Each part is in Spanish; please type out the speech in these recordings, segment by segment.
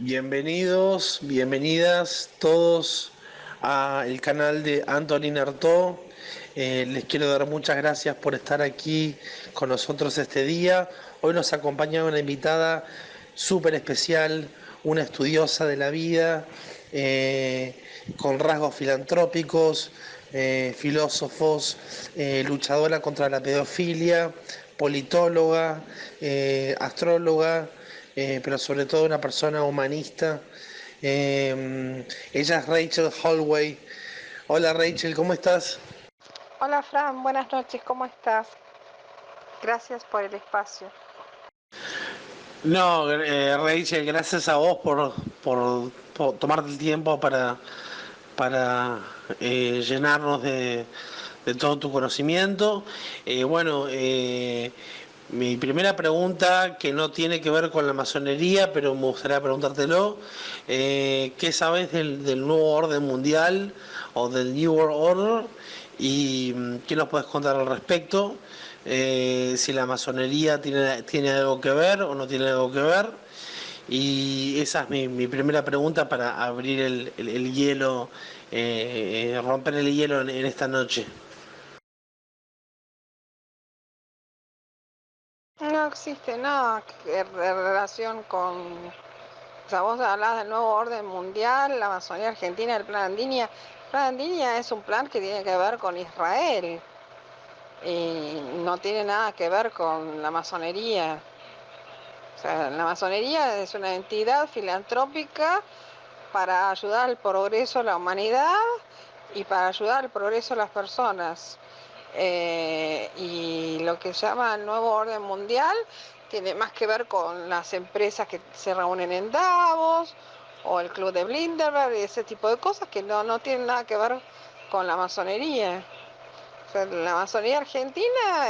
Bienvenidos, bienvenidas todos al canal de Anthony Artaud. Les quiero dar muchas gracias por estar aquí con nosotros este día. Hoy nos acompaña una invitada súper especial, una estudiosa de la vida, con rasgos filantrópicos, filósofos, luchadora contra la pedofilia, politóloga, astróloga, pero sobre todo una persona humanista. Ella es Rachel Holloway. Hola Rachel, ¿cómo estás? Hola Fran, buenas noches, ¿cómo estás? Gracias por el espacio. No, Rachel, gracias a vos por tomarte el tiempo para llenarnos de todo tu conocimiento. Bueno, mi primera pregunta, que no tiene que ver con la masonería, pero me gustaría preguntártelo, ¿qué sabes del nuevo orden mundial o del New World Order? ¿Y qué nos puedes contar al respecto? Si la masonería tiene algo que ver o no tiene algo que ver. Y esa es mi primera pregunta para abrir el hielo, romper el hielo en esta noche. No existe nada en relación con... O sea, vos hablás del nuevo orden mundial, la Amazonía Argentina, el Plan Andinia. El Plan Andinia es un plan que tiene que ver con Israel y no tiene nada que ver con la masonería. O sea, la masonería es una entidad filantrópica para ayudar al progreso de la humanidad y para ayudar al progreso de las personas. Y lo que se llama el nuevo orden mundial tiene más que ver con las empresas que se reúnen en Davos o el club de Bilderberg y ese tipo de cosas que no tienen nada que ver con la masonería. O sea, la masonería argentina,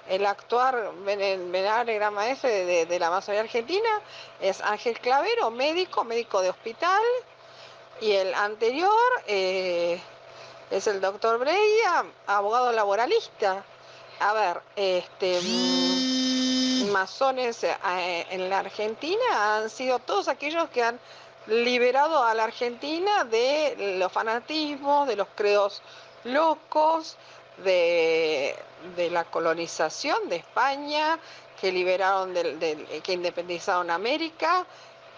el actuar venerable gran maestre de la masonería argentina es Ángel Clavero, médico de hospital, y el anterior es el doctor Breya, abogado laboralista. A ver, masones en la Argentina han sido todos aquellos que han liberado a la Argentina de los fanatismos, de los credos locos, de la colonización de España, que liberaron, que independizaron América.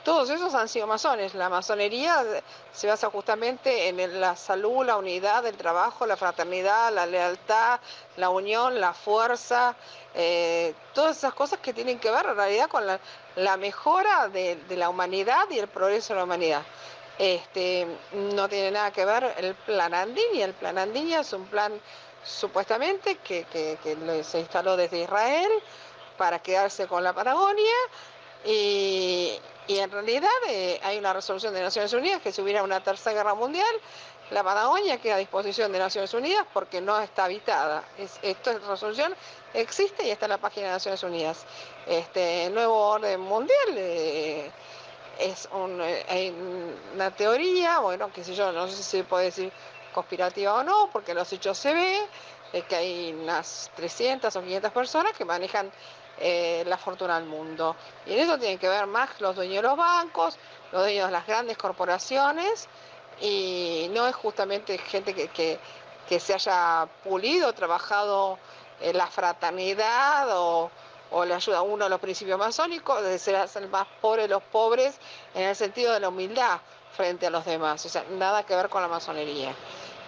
Todos esos han sido masones. La masonería se basa justamente en la salud, la unidad, el trabajo, la fraternidad, la lealtad, la unión, la fuerza, todas esas cosas que tienen que ver en realidad con la mejora de la humanidad y el progreso de la humanidad. No tiene nada que ver el plan Andini. El plan Andini es un plan supuestamente que se instaló desde Israel para quedarse con la Patagonia y, y en realidad hay una resolución de Naciones Unidas que si hubiera una tercera guerra mundial, la Patagonia queda a disposición de Naciones Unidas porque no está habitada. Esta resolución existe y está en la página de Naciones Unidas. El nuevo orden mundial hay una teoría, bueno, qué sé yo, no sé si se puede decir conspirativa o no, porque los hechos se ve, que hay unas 300 o 500 personas que manejan la fortuna del mundo. Y en eso tienen que ver más los dueños de los bancos, los dueños de las grandes corporaciones, y no es justamente gente que se haya pulido, trabajado en la fraternidad o le ayuda a uno a los principios masónicos, de ser el más pobre de los pobres en el sentido de la humildad frente a los demás. O sea, nada que ver con la masonería.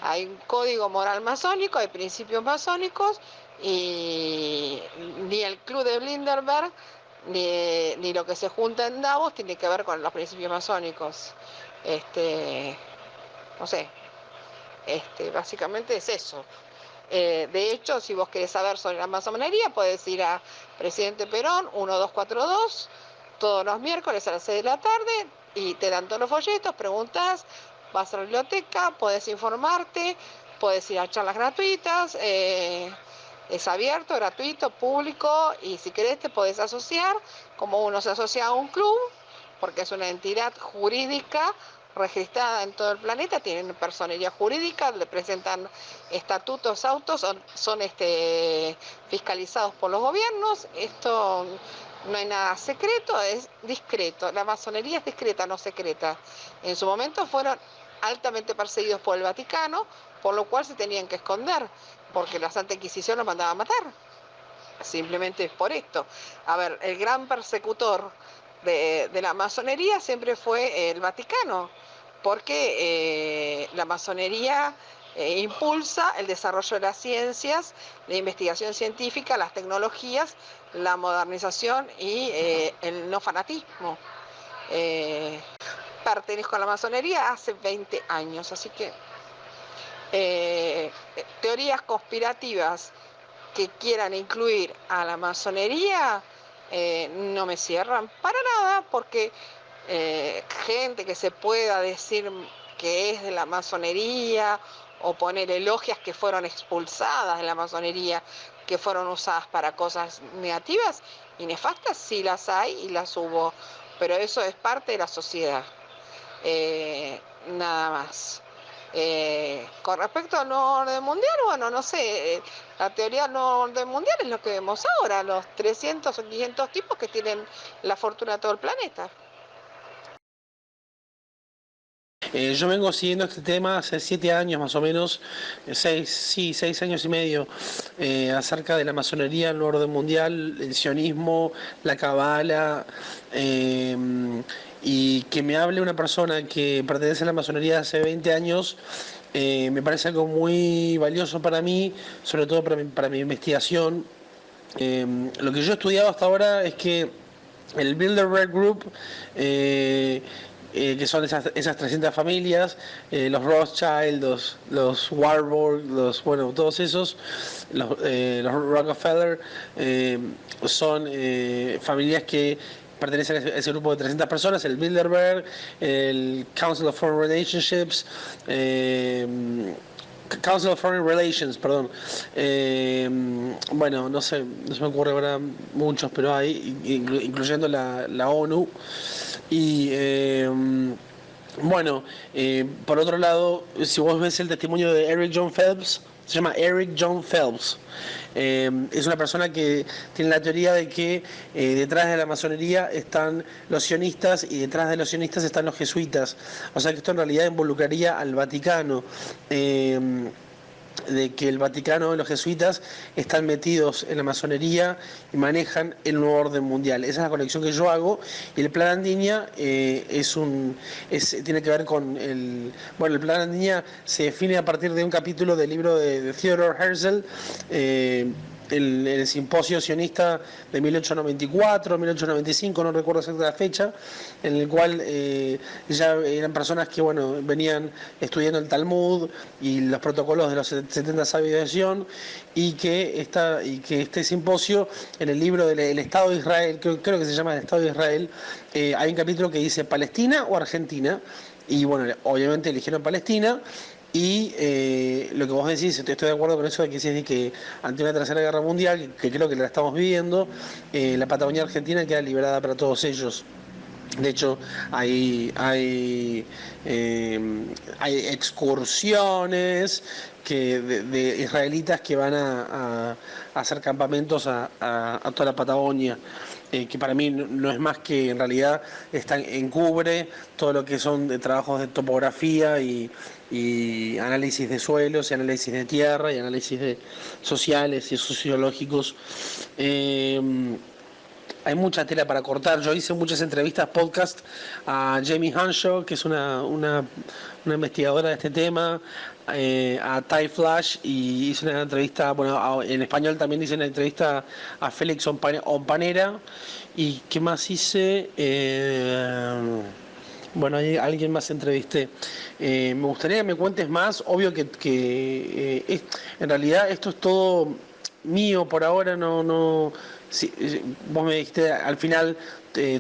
Hay un código moral masónico, hay principios masónicos y ni el club de Bilderberg ni lo que se junta en Davos tiene que ver con los principios masónicos. No sé, básicamente es eso. De hecho, si vos querés saber sobre la masonería, podés ir a Presidente Perón 1242 todos los miércoles a las 6 de la tarde y te dan todos los folletos, preguntas, vas a la biblioteca, podés informarte, podés ir a charlas gratuitas, es abierto, gratuito, público y si querés te podés asociar, como uno se asocia a un club, porque es una entidad jurídica registrada en todo el planeta, tienen personería jurídica, le presentan estatutos, autos, son fiscalizados por los gobiernos. Esto No hay nada secreto, es discreto. La masonería es discreta, no secreta. En su momento fueron altamente perseguidos por el Vaticano, por lo cual se tenían que esconder, porque la Santa Inquisición los mandaba a matar. Simplemente es por esto. A ver, el gran persecutor de la masonería siempre fue el Vaticano, porque la masonería impulsa el desarrollo de las ciencias, la investigación científica, las tecnologías, la modernización y el no fanatismo. Pertenezco a la masonería hace 20 años, así que teorías conspirativas que quieran incluir a la masonería no me cierran para nada, porque gente que se pueda decir que es de la masonería o poner logias que fueron expulsadas de la masonería, que fueron usadas para cosas negativas y nefastas, sí las hay y las hubo, pero eso es parte de la sociedad. Nada más. Con respecto al nuevo orden mundial, bueno, no sé, la teoría del nuevo orden mundial es lo que vemos ahora, los 300 o 500 tipos que tienen la fortuna de todo el planeta. Yo vengo siguiendo este tema hace 7 años más o menos, 6 años y medio, acerca de la masonería, el nuevo orden mundial, el sionismo, la cabala, y que me hable una persona que pertenece a la masonería hace 20 años, me parece algo muy valioso para mí, sobre todo para mi investigación. Lo que yo he estudiado hasta ahora es que el Bilderberg Group, que son esas 300 familias, los Rothschild, los Warburg, bueno, todos esos, los Rockefeller, son familias que pertenecen a ese grupo de 300 personas, el Bilderberg, el Council of Foreign Relationships, Council of Foreign Relations, perdón. Bueno, no sé, no se me ocurre ahora muchos, pero hay, incluyendo la ONU. Y bueno, por otro lado, si vos ves el testimonio de Eric John Phelps, se llama Eric John Phelps. Es una persona que tiene la teoría de que detrás de la masonería están los sionistas y detrás de los sionistas están los jesuitas. O sea que esto en realidad involucraría al Vaticano. De que el Vaticano y los jesuitas están metidos en la masonería y manejan el nuevo orden mundial. Esa es la conexión que yo hago. Y el Plan Andiña tiene que ver con el... Bueno, el Plan Andiña se define a partir de un capítulo del libro de Theodor Herzl, el simposio sionista de 1894, 1895, no recuerdo exacta la fecha, en el cual ya eran personas que venían estudiando el Talmud y los protocolos de los 70 sabios de Sion, y que este simposio, en el libro del Estado de Israel, creo que se llama el Estado de Israel, hay un capítulo que dice Palestina o Argentina, y bueno, obviamente eligieron Palestina. Y lo que vos decís, estoy de acuerdo con eso de que decís que ante una tercera guerra mundial, que creo que la estamos viviendo, la Patagonia Argentina queda liberada para todos ellos. De hecho, hay excursiones de israelitas que van a hacer campamentos a toda la Patagonia. Que para mí no es más que en realidad encubre todo lo que son de trabajos de topografía y análisis de suelos y análisis de tierra y análisis sociales y sociológicos. Hay mucha tela para cortar. Yo hice muchas entrevistas, podcast, a Jamie Hanshaw, que es una investigadora de este tema, a Ty Flash, y hice una entrevista, en español también hice una entrevista a Félix Ompanera. ¿Y qué más hice? Hay alguien más entrevisté. Me gustaría que me cuentes más. Obvio que en realidad esto es todo mío por ahora, no. Sí, vos me dijiste al final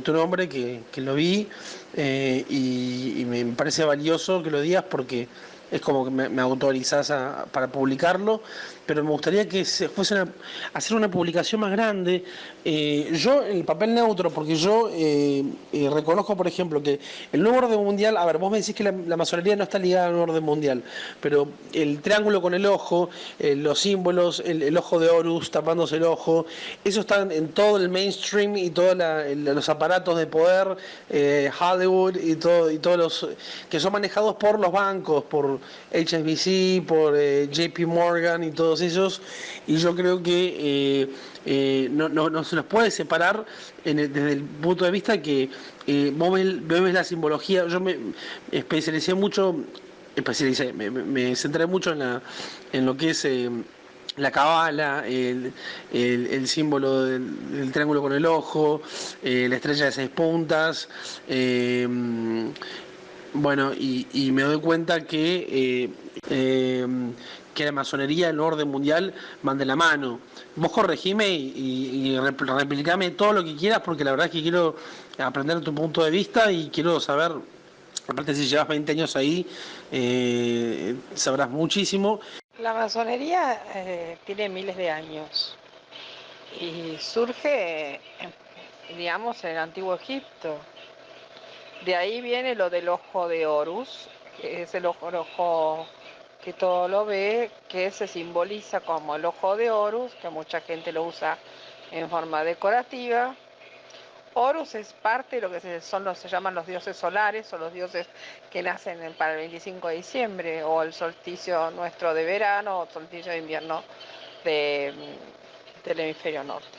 tu nombre, que lo vi, y me parece valioso que lo digas porque es como que me autorizás para publicarlo, pero me gustaría que se fuese hacer una publicación más grande. Yo, el papel neutro, porque yo reconozco, por ejemplo, que el nuevo orden mundial, a ver, vos me decís que la masonería no está ligada al nuevo orden mundial, pero el triángulo con el ojo, los símbolos, el ojo de Horus tapándose el ojo, eso está en todo el mainstream y todos los aparatos de poder, Hollywood y todos los que son manejados por los bancos, por HSBC, por JP Morgan y todos ellos, y yo creo que no se los puede separar desde el punto de vista que vos ves la simbología. Yo me especialicé mucho, me centré mucho en lo que es la cabala, el símbolo del triángulo con el ojo, la estrella de 6 puntas. Bueno, y me doy cuenta que la masonería, el orden mundial, van de la mano. Vos corregime y replicame todo lo que quieras, porque la verdad es que quiero aprender tu punto de vista y quiero saber, aparte si llevas 20 años ahí, sabrás muchísimo. La masonería tiene miles de años y surge, digamos, en el antiguo Egipto. De ahí viene lo del ojo de Horus, que es el ojo que todo lo ve, que se simboliza como el ojo de Horus, que mucha gente lo usa en forma decorativa. Horus es parte de lo que se llaman los dioses solares o los dioses que nacen para el 25 de diciembre o el solsticio nuestro de verano o el solsticio de invierno del hemisferio norte.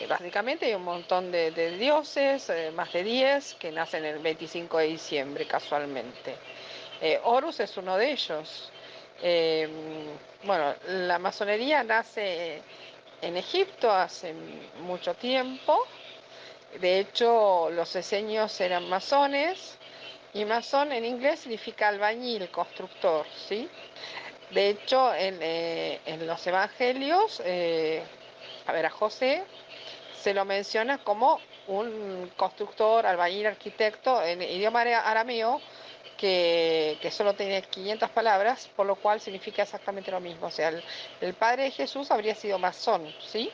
Básicamente hay un montón de dioses, más de 10, que nacen el 25 de diciembre casualmente. Horus es uno de ellos. Bueno, la masonería nace en Egipto hace mucho tiempo. De hecho, los esenios eran masones, y masón en inglés significa albañil, constructor, ¿sí? De hecho, en los evangelios, a José se lo menciona como un constructor, albañil, arquitecto, en idioma arameo, que solo tiene 500 palabras, por lo cual significa exactamente lo mismo. O sea, el padre de Jesús habría sido masón, ¿sí?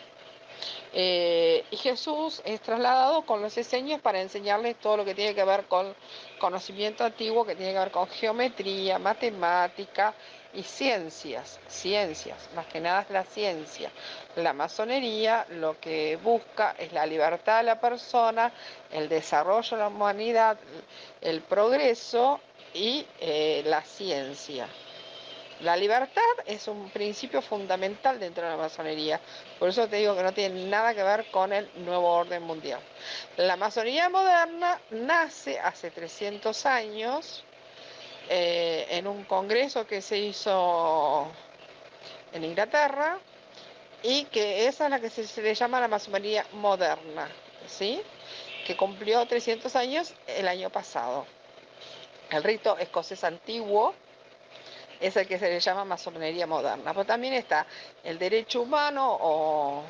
Y Jesús es trasladado con los esenios para enseñarles todo lo que tiene que ver con conocimiento antiguo, que tiene que ver con geometría, matemática y ciencias, más que nada es la ciencia. La masonería lo que busca es la libertad de la persona, el desarrollo de la humanidad, el progreso y la ciencia. La libertad es un principio fundamental dentro de la masonería, por eso te digo que no tiene nada que ver con el nuevo orden mundial. La masonería moderna nace hace 300 años en un congreso que se hizo en Inglaterra, y que esa es la que se le llama la masonería moderna, ¿sí? Que cumplió 300 años el año pasado. El rito escocés antiguo es el que se le llama masonería moderna. Pero también está el derecho humano,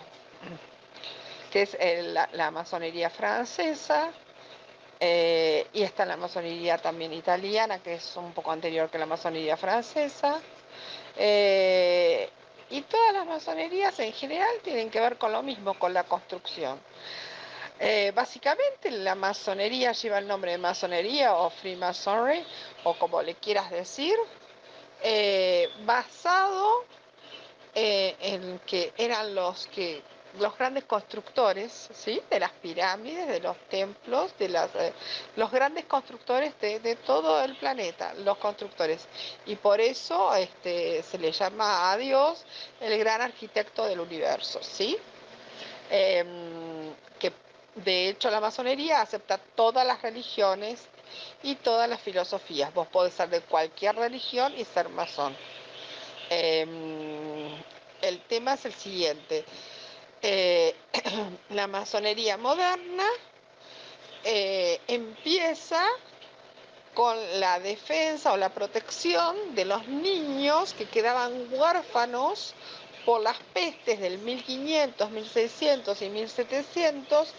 que es la masonería francesa, y está la masonería también italiana, que es un poco anterior que la masonería francesa. Y todas las masonerías en general tienen que ver con lo mismo, con la construcción. Básicamente la masonería lleva el nombre de masonería o Freemasonry, o como le quieras decir, basado en que eran los grandes constructores, ¿sí? De las pirámides, de los templos, los grandes constructores de todo el planeta, los constructores. Y por eso se le llama a Dios el gran arquitecto del universo, ¿sí? Que de hecho la masonería acepta todas las religiones y todas las filosofías. Vos podés ser de cualquier religión y ser masón. El tema es el siguiente. La masonería moderna empieza con la defensa o la protección de los niños que quedaban huérfanos por las pestes del 1500, 1600 y 1700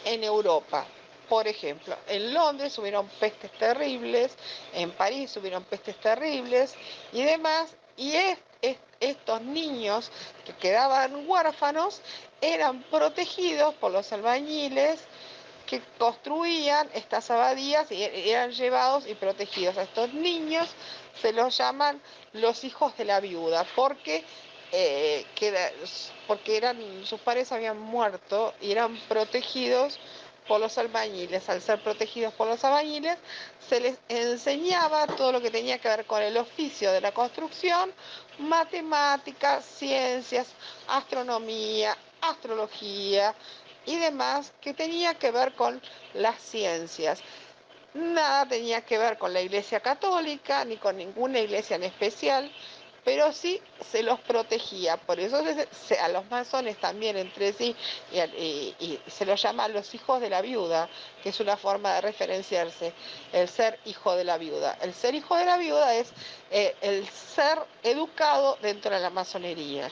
en Europa. Por ejemplo, en Londres hubieron pestes terribles, en París hubieron pestes terribles y demás, y estos niños que quedaban huérfanos eran protegidos por los albañiles que construían estas abadías y eran llevados y protegidos. A estos niños se los llaman los hijos de la viuda, eh, porque sus padres habían muerto y eran protegidos por los albañiles. Al ser protegidos por los albañiles, se les enseñaba todo lo que tenía que ver con el oficio de la construcción, matemáticas, ciencias, astronomía, astrología y demás que tenía que ver con las ciencias. Nada tenía que ver con la Iglesia Católica ni con ninguna iglesia en especial, pero sí se los protegía. Por eso a los masones también entre sí y se los llama los hijos de la viuda, que es una forma de referenciarse, el ser hijo de la viuda. El ser hijo de la viuda es el ser educado dentro de la masonería.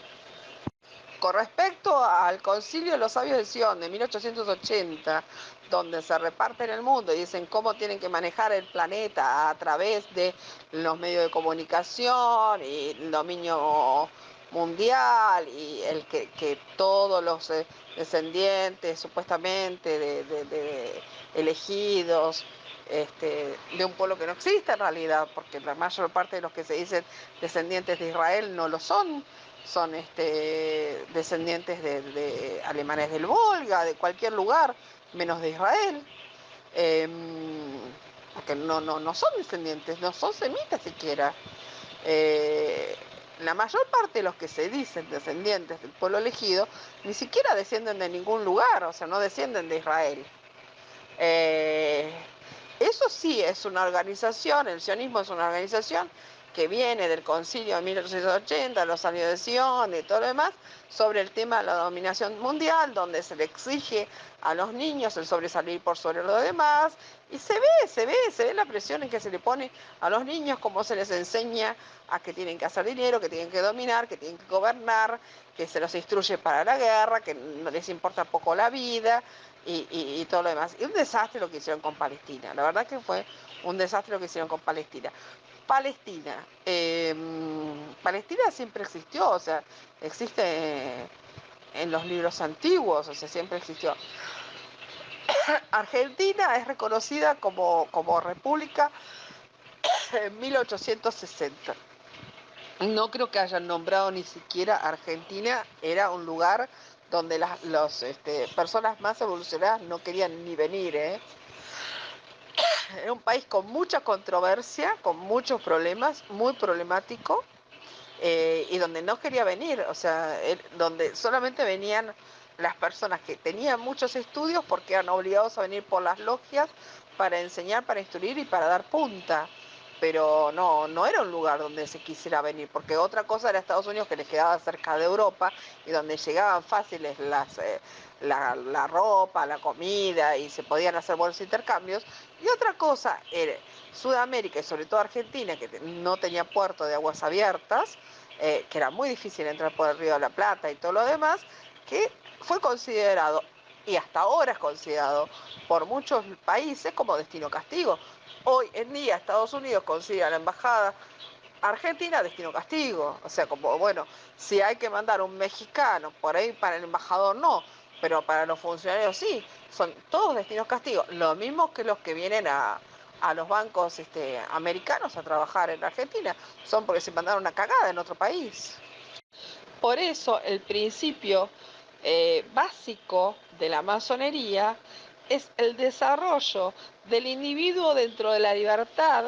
Con respecto al Concilio de los Sabios de Sion de 1880, donde se reparten el mundo y dicen cómo tienen que manejar el planeta a través de los medios de comunicación y el dominio mundial y que todos los descendientes supuestamente de elegidos de un pueblo que no existe en realidad, porque la mayor parte de los que se dicen descendientes de Israel no lo son, son descendientes de alemanes del Volga, de cualquier lugar, menos de Israel, eh, porque no son descendientes, no son semitas siquiera. Eh, la mayor parte de los que se dicen descendientes del pueblo elegido ni siquiera descienden de ningún lugar, o sea, no descienden de Israel. Eh, Eso sí es una organización, el sionismo es una organización que viene del concilio de 1880, los años de Sion y todo lo demás, sobre el tema de la dominación mundial, donde se le exige a los niños el sobresalir por sobre los demás, y se ve la presión en que se le pone a los niños, cómo se les enseña a que tienen que hacer dinero, que tienen que dominar, que tienen que gobernar, que se los instruye para la guerra, que no les importa poco la vida, y todo lo demás. Y un desastre lo que hicieron con Palestina. La verdad que fue un desastre lo que hicieron con Palestina. Palestina siempre existió, o sea, existe en los libros antiguos, o sea, siempre existió. Argentina es reconocida como república en 1860. No creo que hayan nombrado ni siquiera Argentina, era un lugar donde las personas más evolucionadas no querían ni venir, ¿eh? Era un país con mucha controversia, con muchos problemas, muy problemático, y donde no quería venir, o sea, donde solamente venían las personas que tenían muchos estudios porque eran obligados a venir por las logias para enseñar, para instruir y para dar punta. Pero no era un lugar donde se quisiera venir, porque otra cosa era Estados Unidos, que les quedaba cerca de Europa y donde llegaban fáciles la ropa, la comida y se podían hacer buenos intercambios. Y otra cosa era Sudamérica y sobre todo Argentina, que no tenía puerto de aguas abiertas, que era muy difícil entrar por el Río de la Plata y todo lo demás, que fue considerado, y hasta ahora es considerado por muchos países como destino castigo. Hoy en día Estados Unidos considera la embajada argentina destino castigo. O sea, como, bueno, si hay que mandar un mexicano, por ahí para el embajador no, pero para los funcionarios sí, son todos destinos castigos. Lo mismo que los que vienen a los bancos americanos a trabajar en Argentina, son porque se mandaron una cagada en otro país. Por eso el principio básico de la masonería es el desarrollo del individuo dentro de la libertad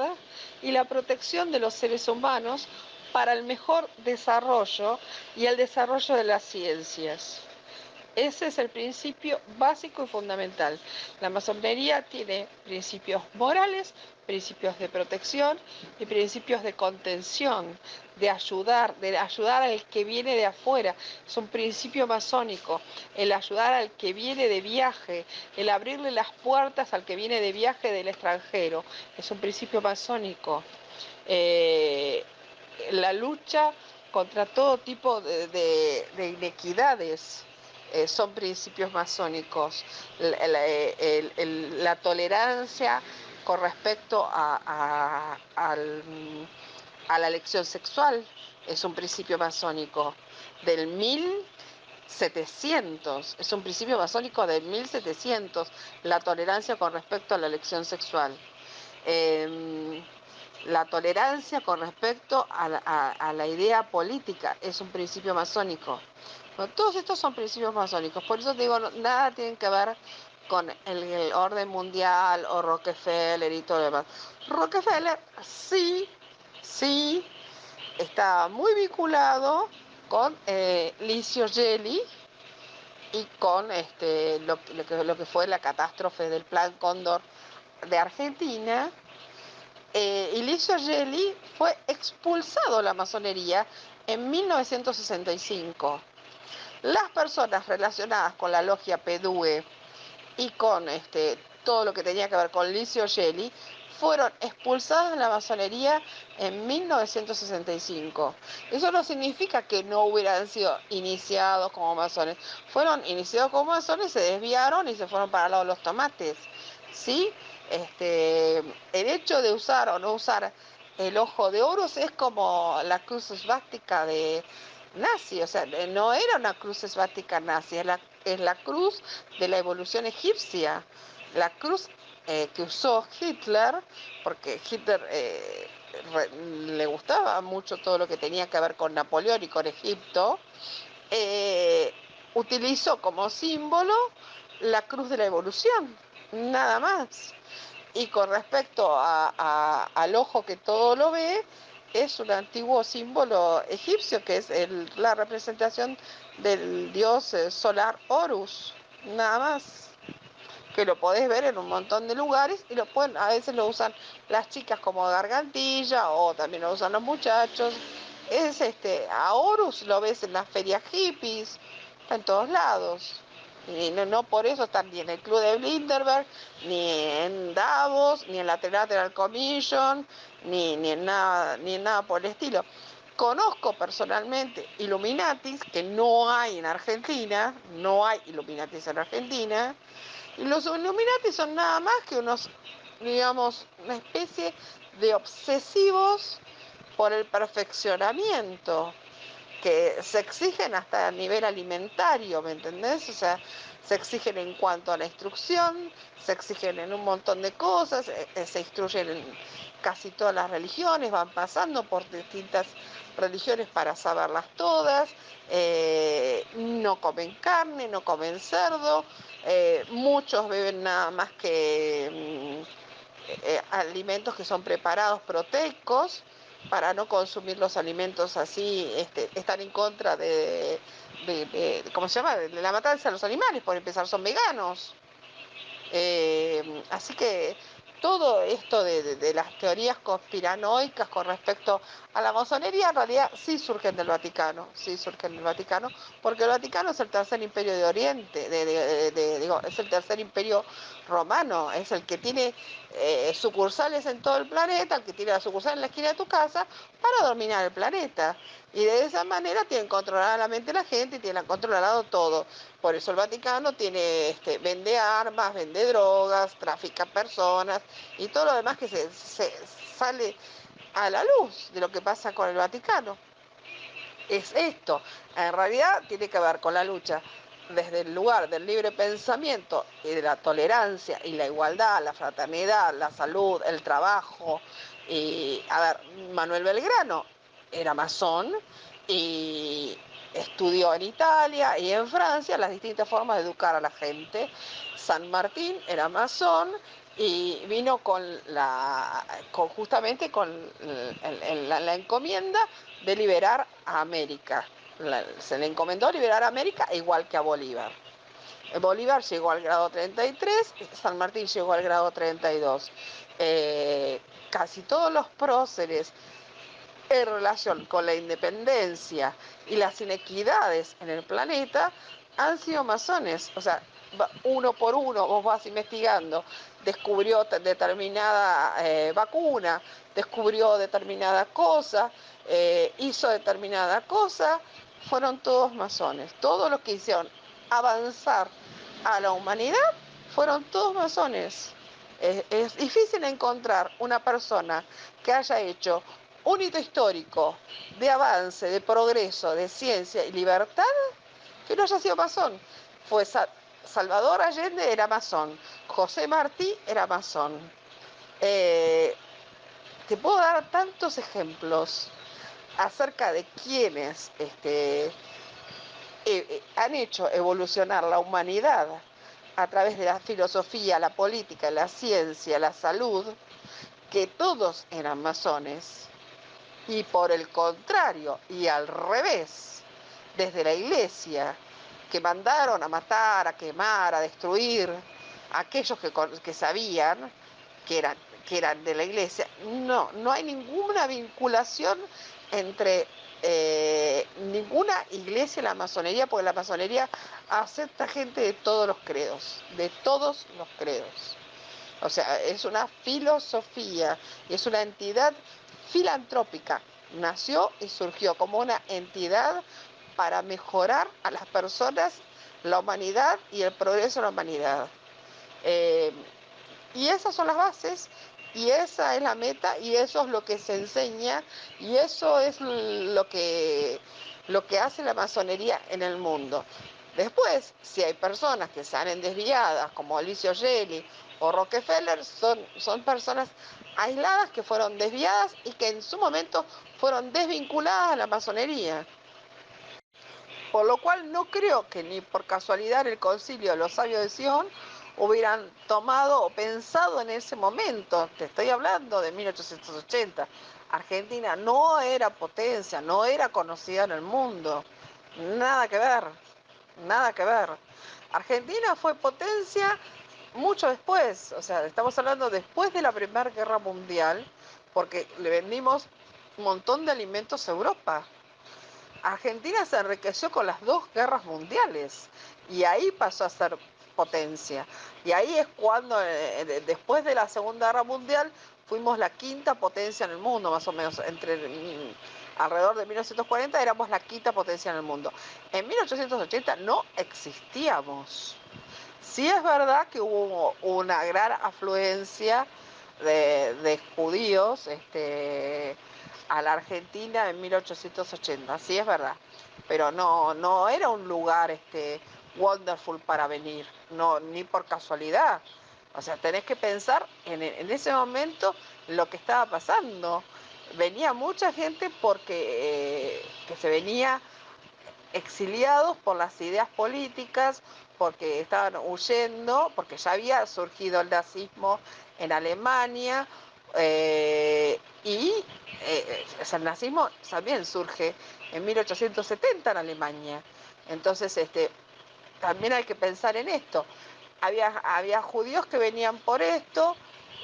y la protección de los seres humanos para el mejor desarrollo y el desarrollo de las ciencias. Ese es el principio básico y fundamental. La masonería tiene principios morales, principios de protección y principios de contención, de ayudar al que viene de afuera. Es un principio masónico, el ayudar al que viene de viaje, el abrirle las puertas al que viene de viaje del extranjero. Es un principio masónico. La lucha contra todo tipo de inequidades. son principios masónicos. La tolerancia con respecto a la elección sexual es un principio masónico del 1700, es un principio masónico del 1700, la tolerancia con respecto a la elección sexual. La tolerancia con respecto a la idea política es un principio masónico. Bueno, todos estos son principios masónicos, por eso digo, nada tiene que ver con el orden mundial o Rockefeller y todo lo demás. Rockefeller sí, está muy vinculado con Licio Gelli y con lo que fue la catástrofe del Plan Cóndor de Argentina. Y Licio Gelli fue expulsado de la masonería en 1965. Las personas relacionadas con la logia PDUE y con todo lo que tenía que ver con Licio Gelli fueron expulsadas de la masonería en 1965. Eso no significa que no hubieran sido iniciados como masones. Fueron iniciados como masones, se desviaron y se fueron para el lado de los tomates. ¿Sí? El hecho de usar o no usar el ojo de Horus es como la cruz esvástica de nazi, o sea, no era una cruz esvástica nazi, es la cruz de la evolución egipcia, la cruz que usó Hitler, porque Hitler le gustaba mucho todo lo que tenía que ver con Napoleón y con Egipto, eh, utilizó como símbolo la cruz de la evolución, nada más. Y con respecto al ojo que todo lo ve, es un antiguo símbolo egipcio, que es la representación del dios solar Horus, nada más. Que lo podés ver en un montón de lugares y a veces lo usan las chicas como gargantilla o también lo usan los muchachos. A Horus lo ves en las ferias hippies, está en todos lados. Y no por eso están ni en el club de Bilderberg, ni en Davos, ni en la Lateral Commission, ni en nada por el estilo. Conozco personalmente Illuminatis, que no hay en Argentina, no hay Illuminatis en Argentina, y los Illuminati son nada más que unos, digamos, una especie de obsesivos por el perfeccionamiento, que se exigen hasta a nivel alimentario, ¿me entendés? O sea, se exigen en cuanto a la instrucción, se exigen en un montón de cosas, se instruyen en casi todas las religiones, van pasando por distintas religiones para saberlas todas, no comen carne, no comen cerdo, muchos beben nada más que alimentos que son preparados proteicos, para no consumir los alimentos así, están en contra ¿cómo se llama?, de la matanza de los animales, por empezar, son veganos. Así que todo esto de las teorías conspiranoicas con respecto a la masonería en realidad sí surgen del Vaticano, porque el Vaticano es el tercer imperio de Oriente, digo, es el tercer imperio romano, es el que tiene sucursales en todo el planeta, el que tiene la sucursal en la esquina de tu casa para dominar el planeta. Y de esa manera tienen controlada la mente de la gente y tienen controlado todo. Por eso el Vaticano vende armas, vende drogas, trafica personas y todo lo demás que se sale a la luz de lo que pasa con el Vaticano. Es esto, en realidad tiene que ver con la lucha desde el lugar del libre pensamiento y de la tolerancia y la igualdad, la fraternidad, la salud, el trabajo. Y, a ver, Manuel Belgrano era masón y estudió en Italia y en Francia las distintas formas de educar a la gente. San Martín era masón y vino justamente con la encomienda de liberar a América. Se le encomendó liberar a América igual que a Bolívar. Bolívar llegó al grado 33, San Martín llegó al grado 32. Casi todos los próceres en relación con la independencia y las inequidades en el planeta han sido masones. O sea, uno por uno vos vas investigando, descubrió determinada vacuna, descubrió determinada cosa, hizo determinada cosa, fueron todos masones. Todos los que hicieron avanzar a la humanidad fueron todos masones. Es difícil encontrar una persona que haya hecho un hito histórico de avance, de progreso, de ciencia y libertad que no haya sido masón. Fue Salvador Allende era masón, José Martí era masón. Eh, Te puedo dar tantos ejemplos acerca de quienes han hecho evolucionar la humanidad a través de la filosofía, la política, la ciencia, la salud, que todos eran masones. Y por el contrario, y al revés, desde la iglesia, que mandaron a matar, a quemar, a destruir a aquellos que sabían que eran, que eran de la iglesia, no hay ninguna vinculación entre ninguna iglesia y la masonería, porque la masonería acepta gente de todos los credos, de todos los credos. O sea, es una filosofía y es una entidad filantrópica. Nació y surgió como una entidad para mejorar a las personas, la humanidad y el progreso de la humanidad. Eh, y esas son las bases, y esa es la meta, y eso es lo que se enseña, y eso es lo que hace la masonería en el mundo. Después, si hay personas que salen desviadas, como Alicio Gelli o Rockefeller, son personas aisladas que fueron desviadas y que en su momento fueron desvinculadas a la masonería. Por lo cual no creo que ni por casualidad en el concilio de los sabios de Sion hubieran tomado o pensado en ese momento. Te estoy hablando de 1880. Argentina no era potencia, no era conocida en el mundo. Nada que ver, nada que ver. Argentina fue potencia mucho después, o sea, estamos hablando después de la Primera Guerra Mundial, porque le vendimos un montón de alimentos a Europa. Argentina se enriqueció con las dos guerras mundiales y ahí pasó a ser potencia. Y ahí es cuando, después de la Segunda Guerra Mundial, fuimos la quinta potencia en el mundo, más o menos, alrededor de 1940 éramos la quinta potencia en el mundo. En 1880 no existíamos. Sí es verdad que hubo una gran afluencia de judíos a la Argentina en 1880, sí es verdad, pero no era un lugar wonderful para venir, no, ni por casualidad. O sea, tenés que pensar en ese momento lo que estaba pasando. Venía mucha gente porque que se venía exiliados por las ideas políticas, porque estaban huyendo, porque ya había surgido el nazismo en Alemania, o sea, el nazismo también surge en 1870 en Alemania. Entonces, también hay que pensar en esto. Había judíos que venían por esto,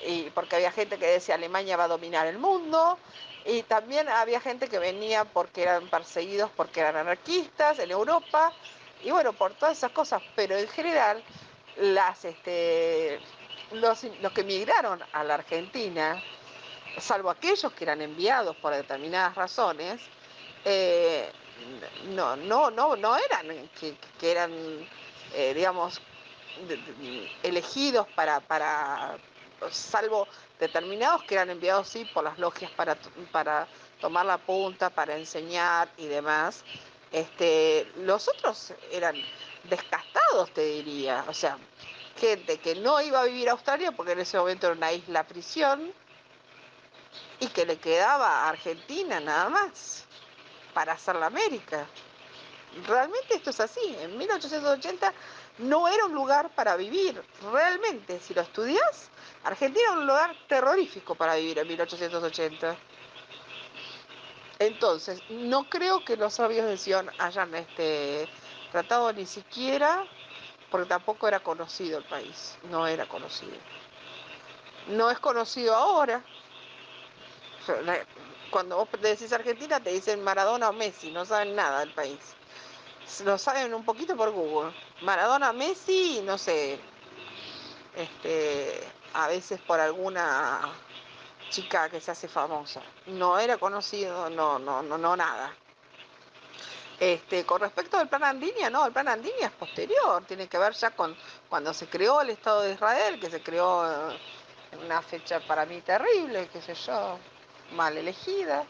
y porque había gente que decía Alemania va a dominar el mundo, y también había gente que venía porque eran perseguidos, porque eran anarquistas en Europa, y bueno, por todas esas cosas, pero en general los que emigraron a la Argentina, salvo aquellos que eran enviados por determinadas razones, eh, no eran que eran, digamos, elegidos salvo determinados que eran enviados sí por las logias para tomar la punta, para enseñar y demás. Los otros eran descastados, te diría, o sea, gente que no iba a vivir a Australia porque en ese momento era una isla prisión y que le quedaba a Argentina nada más para hacer la América. Realmente esto es así. En 1880 no era un lugar para vivir. Realmente, si lo estudias, Argentina era un lugar terrorífico para vivir en 1880. Entonces, no creo que los sabios de Sion hayan tratado ni siquiera, porque tampoco era conocido el país. No era conocido. No es conocido ahora. Cuando vos decís Argentina, te dicen Maradona o Messi, no saben nada del país. Lo saben un poquito por Google. Maradona, Messi, no sé, a veces por alguna chica que se hace famosa. No era conocido, no, nada. Con respecto al plan Andinia, no, el plan Andinia es posterior, tiene que ver ya con cuando se creó el Estado de Israel, que se creó en una fecha para mí terrible, qué sé yo, mal elegida,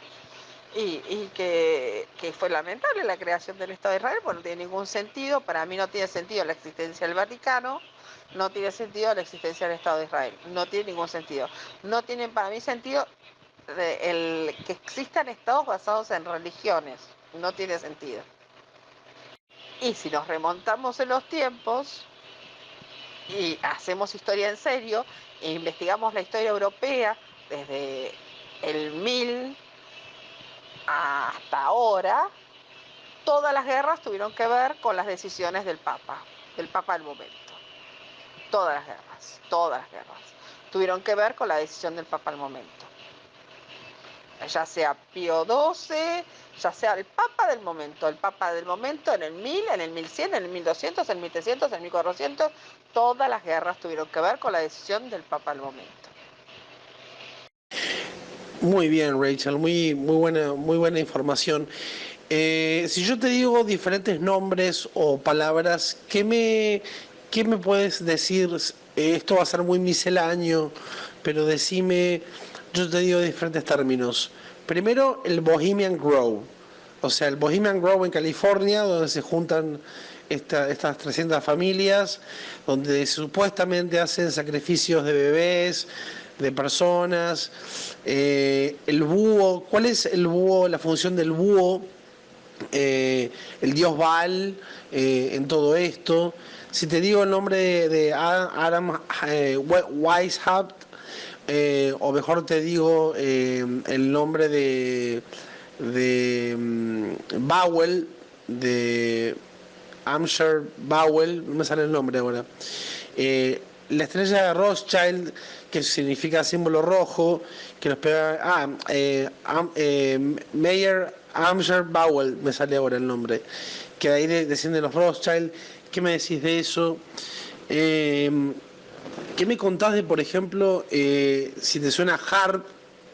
y que fue lamentable la creación del Estado de Israel, porque no tiene ningún sentido, para mí no tiene sentido la existencia del Vaticano, no tiene sentido la existencia del Estado de Israel, no tiene ningún sentido. No tiene para mí sentido el que existan estados basados en religiones, no tiene sentido. Y si nos remontamos en los tiempos y hacemos historia en serio e investigamos la historia europea desde el 1000 hasta ahora, todas las guerras tuvieron que ver con las decisiones del Papa del momento. Todas las guerras tuvieron que ver con la decisión del Papa del momento. Ya sea Pío XII, ya sea el Papa del momento en el 1000, en el 1100, en el 1200, en el 1300, en el 1400, todas las guerras tuvieron que ver con la decisión del Papa del momento. Muy bien, Rachel, muy buena información. Si yo te digo diferentes nombres o palabras, qué me puedes decir? Esto va a ser muy misceláneo, pero decime, yo te digo diferentes términos. Primero, el Bohemian Grove, o sea, el Bohemian Grove en California, donde se juntan estas 300 familias, donde supuestamente hacen sacrificios de bebés, de personas. El búho, ¿cuál es el búho, la función del búho? El dios Baal en todo esto. Si te digo el nombre de Adam Weishaupt, o mejor te digo el nombre de Bowell, de Amsher Bowell, no me sale el nombre ahora. La estrella de Rothschild, que significa símbolo rojo, que nos pega. Mayer Amsher Bowell, me sale ahora el nombre, que de ahí descienden los Rothschild. ¿Qué me decís de eso? ¿Qué me contás de, por ejemplo, si te suena HARP,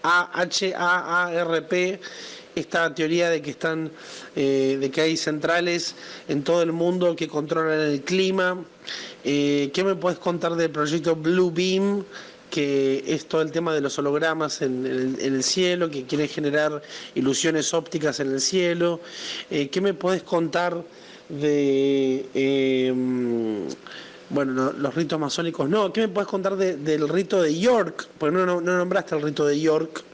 HAARP, esta teoría de que de que hay centrales en todo el mundo que controlan el clima? ¿Qué me puedes contar del proyecto Blue Beam, que es todo el tema de los hologramas en el cielo, que quiere generar ilusiones ópticas en el cielo? ¿Qué me puedes contar de bueno, los ritos masónicos? No, ¿qué me puedes contar del rito de York? Porque no nombraste el rito de York.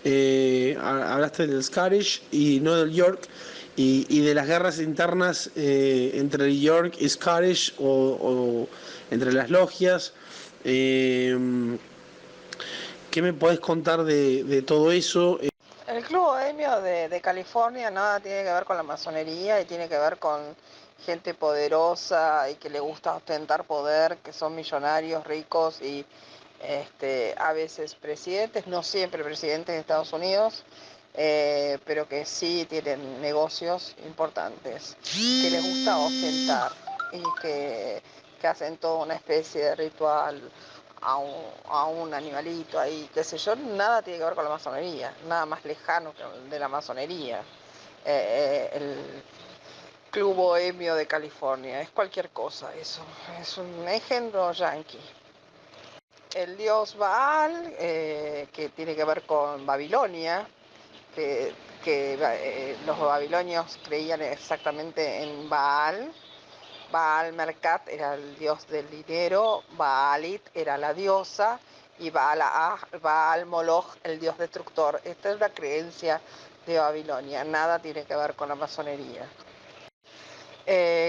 Hablaste del Scottish y no del York. Y de las guerras internas entre el York y Scottish, o entre las logias. ¿Qué me podés contar de todo eso? El Club Bohemio de California nada tiene que ver con la masonería y tiene que ver con gente poderosa y que le gusta ostentar poder, que son millonarios, ricos y a veces presidentes, no siempre presidentes de Estados Unidos, pero que sí tienen negocios importantes, que les gusta ostentar y que hacen toda una especie de ritual a un animalito ahí, qué sé yo, nada tiene que ver con la masonería, nada más lejano que de la masonería. El Club Bohemio de California es cualquier cosa eso, es un engendro yanqui. El dios Baal, que tiene que ver con Babilonia, que los babilonios creían exactamente en Baal. Baal Merkat era el dios del dinero, Baalit era la diosa y Baal Moloch el dios destructor. Esta es la creencia de Babilonia, nada tiene que ver con la masonería.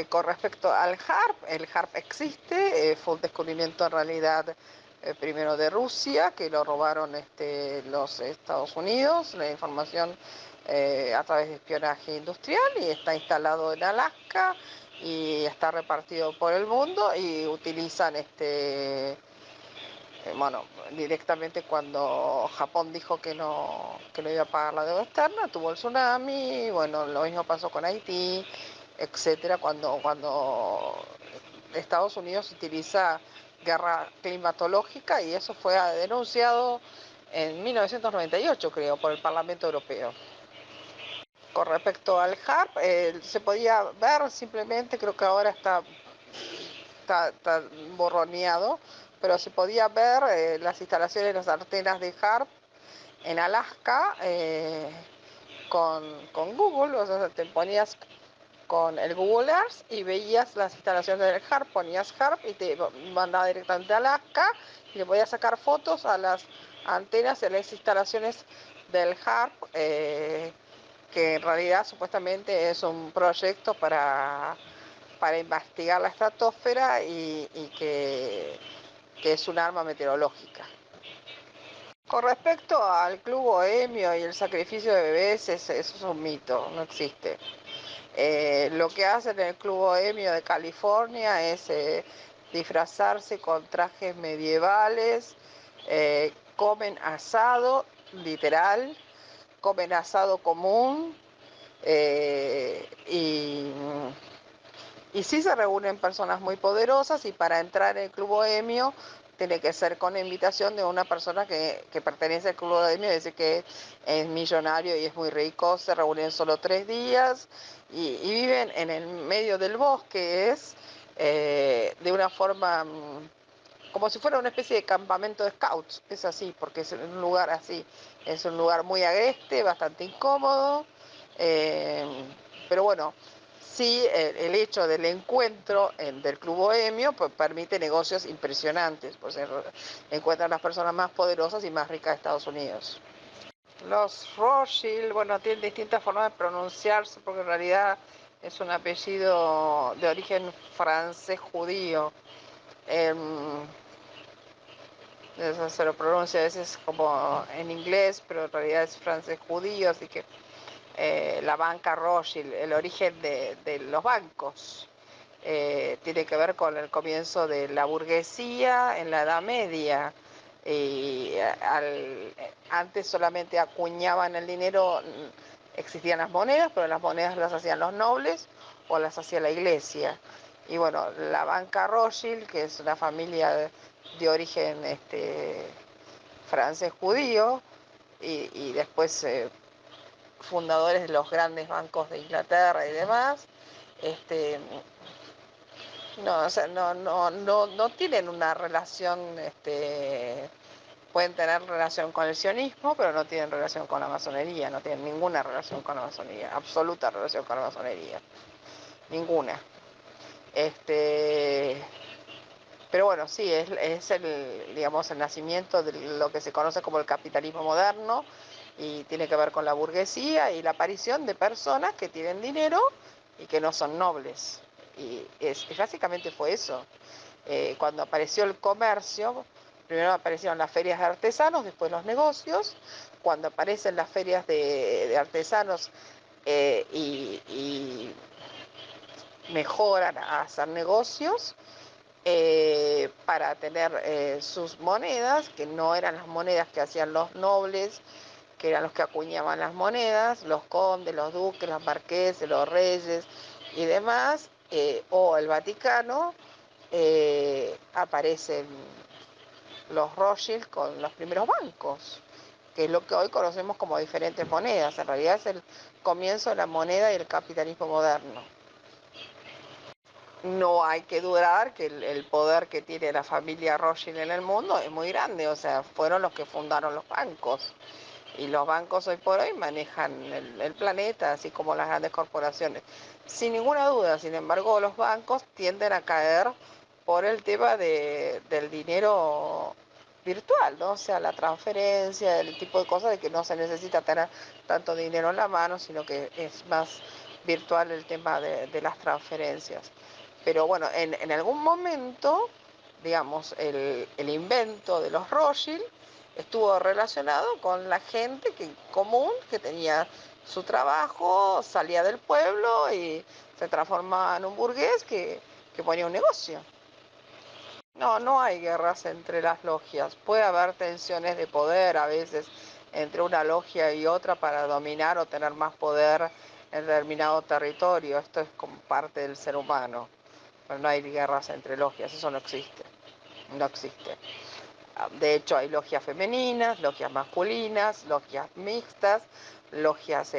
Con respecto al HARP, el HARP existe, fue un descubrimiento en realidad primero de Rusia, que lo robaron los Estados Unidos, la información a través de espionaje industrial, y está instalado en Alaska y está repartido por el mundo y utilizan bueno, directamente cuando Japón dijo que no iba a pagar la deuda externa, tuvo el tsunami, bueno, lo mismo pasó con Haití, etcétera, cuando Estados Unidos utiliza guerra climatológica, y eso fue denunciado en 1998, creo, por el Parlamento Europeo. Con respecto al HARP, se podía ver simplemente, creo que ahora está borroneado, pero se podía ver las instalaciones de las antenas de HARP en Alaska con Google, o sea, te ponías con el Google Earth y veías las instalaciones del HARP, ponías HARP y te mandaba directamente a Alaska y le podías sacar fotos a las antenas de las instalaciones del HARP, que en realidad supuestamente es un proyecto para investigar la estratosfera y que es un arma meteorológica. Con respecto al Club Bohemio y el sacrificio de bebés, eso es un mito, no existe. Lo que hacen en el Club Bohemio de California es disfrazarse con trajes medievales, comen asado, literal, comen asado común, y sí se reúnen personas muy poderosas, y para entrar en el Club Bohemio tiene que ser con invitación de una persona que pertenece al Club Bohemio, dice que es millonario y es muy rico. Se reúnen solo 3 días y viven en el medio del bosque, de una forma como si fuera una especie de campamento de scouts. Es así, porque es un lugar así, es un lugar muy agreste, bastante incómodo, eh, pero bueno, sí, el hecho del encuentro del Club Bohemio pues, permite negocios impresionantes, pues encuentran las personas más poderosas y más ricas de Estados Unidos. Los Rothschild, bueno, tienen distintas formas de pronunciarse porque en realidad es un apellido de origen francés judío. Eso se lo pronuncia a veces como en inglés, pero en realidad es francés judío, así que la banca Rothschild, el origen de los bancos, tiene que ver con el comienzo de la burguesía en la Edad Media. Y antes solamente acuñaban el dinero, existían las monedas, pero las monedas las hacían los nobles o las hacía la iglesia. Y bueno, la banca Rothschild, que es una familia de origen francés judío, y después fundadores de los grandes bancos de Inglaterra y demás, este, no, o sea, no tienen una relación, pueden tener relación con el sionismo, pero no tienen relación con la masonería, no tienen ninguna relación con la masonería, absoluta relación con la masonería, ninguna. Pero bueno, sí, es digamos, el nacimiento de lo que se conoce como el capitalismo moderno, y tiene que ver con la burguesía y la aparición de personas que tienen dinero y que no son nobles. Y básicamente fue eso. Cuando apareció el comercio, primero aparecieron las ferias de artesanos, después los negocios. Cuando aparecen las ferias de artesanos y mejoran a hacer negocios, para tener sus monedas, que no eran las monedas que hacían los nobles, que eran los que acuñaban las monedas, los condes, los duques, los marqueses, los reyes y demás, o el Vaticano. Aparecen los Rothschild con los primeros bancos, que es lo que hoy conocemos como diferentes monedas. En realidad es el comienzo de la moneda y el capitalismo moderno. No hay que dudar que el poder que tiene la familia Rothschild en el mundo es muy grande, o sea, fueron los que fundaron los bancos. Y los bancos hoy por hoy manejan el planeta, así como las grandes corporaciones. Sin ninguna duda, sin embargo, los bancos tienden a caer por el tema del dinero virtual, ¿no? O sea, la transferencia, el tipo de cosas de que no se necesita tener tanto dinero en la mano, sino que es más virtual el tema de las transferencias. Pero bueno, en algún momento, digamos, el invento de los Rothschild estuvo relacionado con la gente común que tenía su trabajo, salía del pueblo y se transformaba en un burgués que ponía un negocio. No, no hay guerras entre las logias. Puede haber tensiones de poder a veces entre una logia y otra para dominar o tener más poder en determinado territorio. Esto es como parte del ser humano. Pero no hay guerras entre logias, eso no existe. No existe. De hecho, hay logias femeninas, logias masculinas, logias mixtas, logias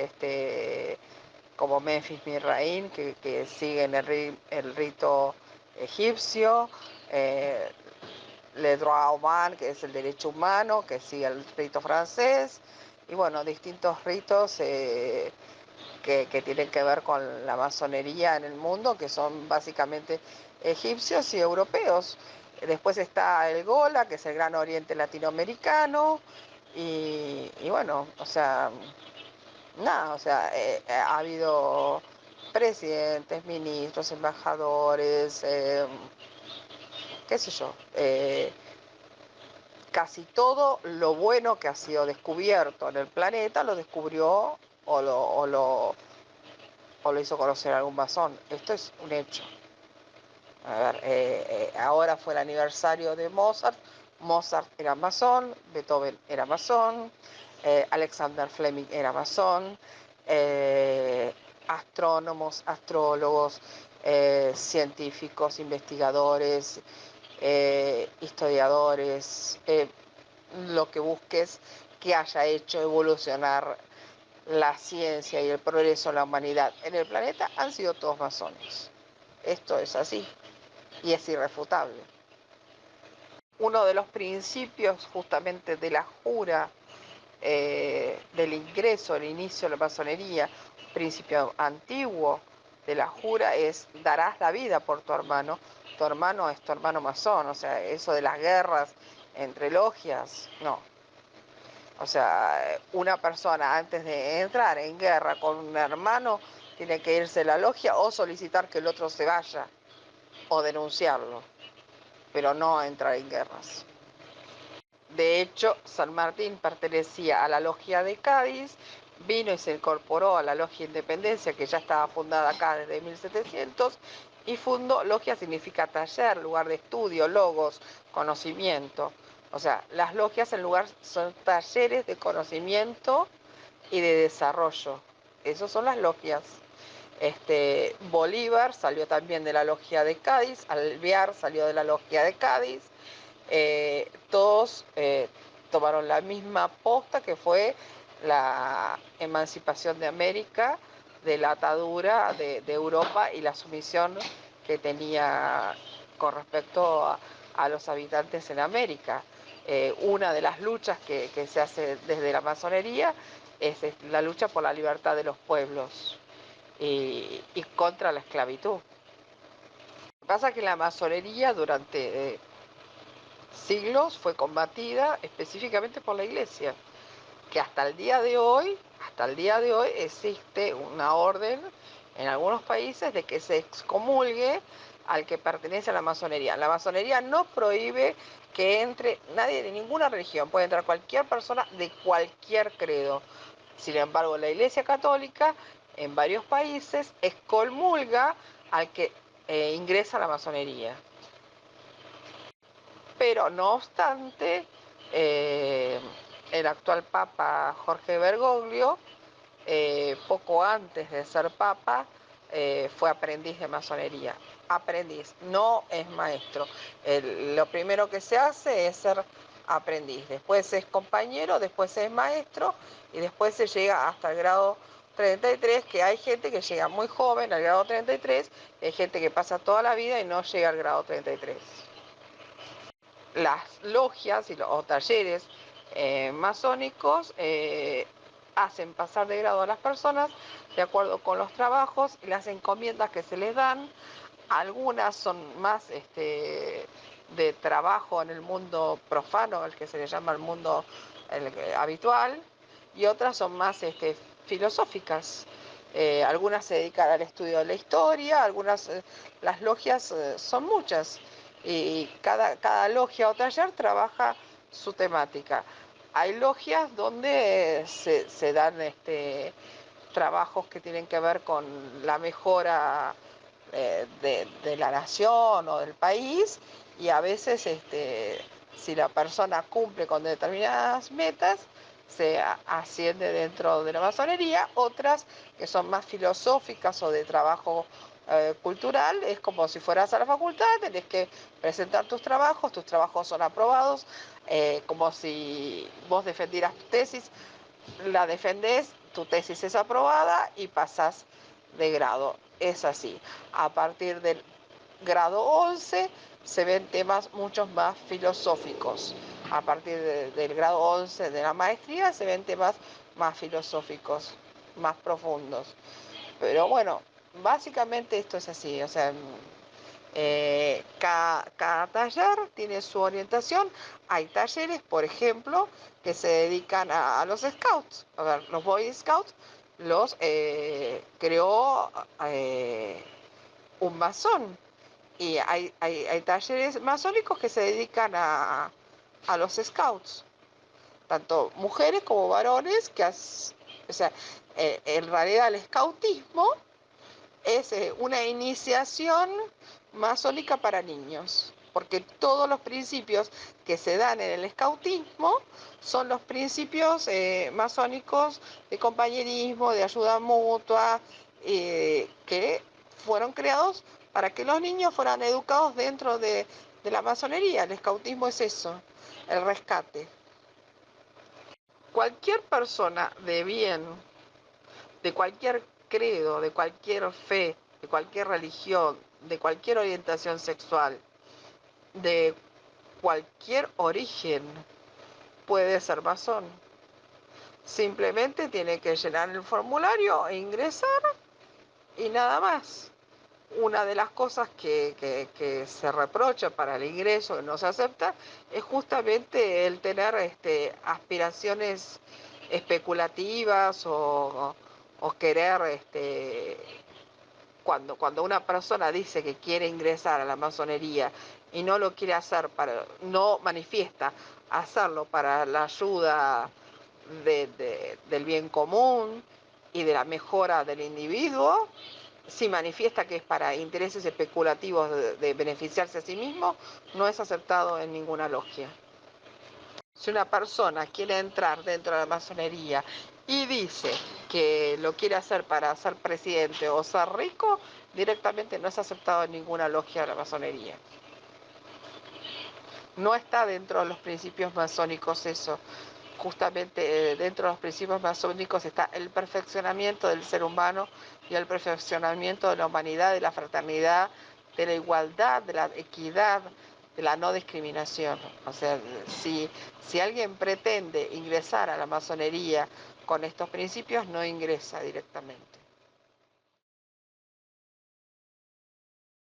como Memphis Mizraim, que siguen el rito egipcio, Le Droit Humain, que es el derecho humano, que sigue el rito francés, y bueno, distintos ritos que tienen que ver con la masonería en el mundo, que son básicamente egipcios y europeos. Después está el Gola, que es el Gran Oriente Latinoamericano, y bueno, o sea, nada, o sea, ha habido presidentes, ministros, embajadores, qué sé yo, casi todo lo bueno que ha sido descubierto en el planeta lo descubrió o lo hizo conocer algún masón. Esto es un hecho. A ver, ahora fue el aniversario de Mozart. Mozart era masón, Beethoven era masón, Alexander Fleming era masón, astrónomos, astrólogos, científicos, investigadores, historiadores, lo que busques que haya hecho evolucionar la ciencia y el progreso de la humanidad en el planeta han sido todos masones. Esto es así y es irrefutable. Uno de los principios justamente de la jura, del ingreso, el inicio de la masonería, un principio antiguo de la jura es: darás la vida por tu hermano es tu hermano masón, o sea, eso de las guerras entre logias, no. O sea, una persona antes de entrar en guerra con un hermano tiene que irse a la logia o solicitar que el otro se vaya o denunciarlo, pero no entrar en guerras. De hecho, San Martín pertenecía a la logia de Cádiz, vino y se incorporó a la logia Independencia, que ya estaba fundada acá desde 1700, y fundó, logia significa taller, lugar de estudio, logos, conocimiento. O sea, las logias en lugar son talleres de conocimiento y de desarrollo. Esas son las logias. Bolívar salió también de la logia de Cádiz, Alvear salió de la logia de Cádiz, todos tomaron la misma posta, que fue la emancipación de América de la atadura de Europa y la sumisión que tenía con respecto a los habitantes en América. Una de las luchas que se hace desde la masonería es la lucha por la libertad de los pueblos y contra la esclavitud. Lo que pasa es que la masonería durante siglos fue combatida específicamente por la Iglesia, que hasta el día de hoy existe una orden en algunos países de que se excomulgue al que pertenece a la masonería. La masonería no prohíbe que entre nadie de ninguna religión, puede entrar cualquier persona de cualquier credo. Sin embargo, la Iglesia Católica en varios países excomulga al que ingresa a la masonería. Pero no obstante, el actual Papa Jorge Bergoglio, poco antes de ser Papa, fue aprendiz de masonería. Aprendiz, no es maestro. Lo primero que se hace es ser aprendiz, después es compañero, después es maestro y después se llega hasta el grado 33, que hay gente que llega muy joven al grado 33, y hay gente que pasa toda la vida y no llega al grado 33. Las logias o talleres masónicos hacen pasar de grado a las personas de acuerdo con los trabajos y las encomiendas que se les dan. Algunas son más de trabajo en el mundo profano, el que se le llama el mundo habitual, y otras son más filosóficas. Algunas se dedican al estudio de la historia, algunas, las logias son muchas, y cada logia o taller trabaja su temática. Hay logias donde se dan trabajos que tienen que ver con la mejora de la nación o del país, y a veces si la persona cumple con determinadas metas se asciende dentro de la masonería. Otras que son más filosóficas o de trabajo cultural, es como si fueras a la facultad, tenés que presentar tus trabajos son aprobados, como si vos defendieras tu tesis, la defendés, tu tesis es aprobada y pasás de grado. Es así. A partir del grado 11 se ven temas mucho más filosóficos. A partir del grado 11 de la maestría se ven temas más filosóficos, más profundos. Pero bueno, básicamente esto es así, o sea, cada taller tiene su orientación. Hay talleres, por ejemplo, que se dedican a los scouts. A ver, los Boy Scouts los creó un masón. Y hay talleres masónicos que se dedican a los scouts, tanto mujeres como varones, o sea, en realidad el scoutismo es una iniciación masónica para niños, porque todos los principios que se dan en el escautismo son los principios masónicos de compañerismo, de ayuda mutua, que fueron creados para que los niños fueran educados dentro de la masonería. El escautismo es eso, el rescate. Cualquier persona de bien, de cualquier credo, de cualquier fe, de cualquier religión, de cualquier orientación sexual, de cualquier origen, puede ser masón. Simplemente tiene que llenar el formulario e ingresar y nada más. Una de las cosas que se reprocha para el ingreso, que no se acepta, es justamente el tener aspiraciones especulativas o querer, cuando una persona dice que quiere ingresar a la masonería y no lo quiere hacer no manifiesta hacerlo para la ayuda del bien común y de la mejora del individuo, si manifiesta que es para intereses especulativos de beneficiarse a sí mismo, no es aceptado en ninguna logia. Si una persona quiere entrar dentro de la masonería y dice que lo quiere hacer para ser presidente o ser rico, directamente no es aceptado en ninguna logia de la masonería. No está dentro de los principios masónicos eso. Justamente dentro de los principios masónicos está el perfeccionamiento del ser humano y el perfeccionamiento de la humanidad, de la fraternidad, de la igualdad, de la equidad, de la no discriminación. O sea, si alguien pretende ingresar a la masonería con estos principios, no ingresa directamente.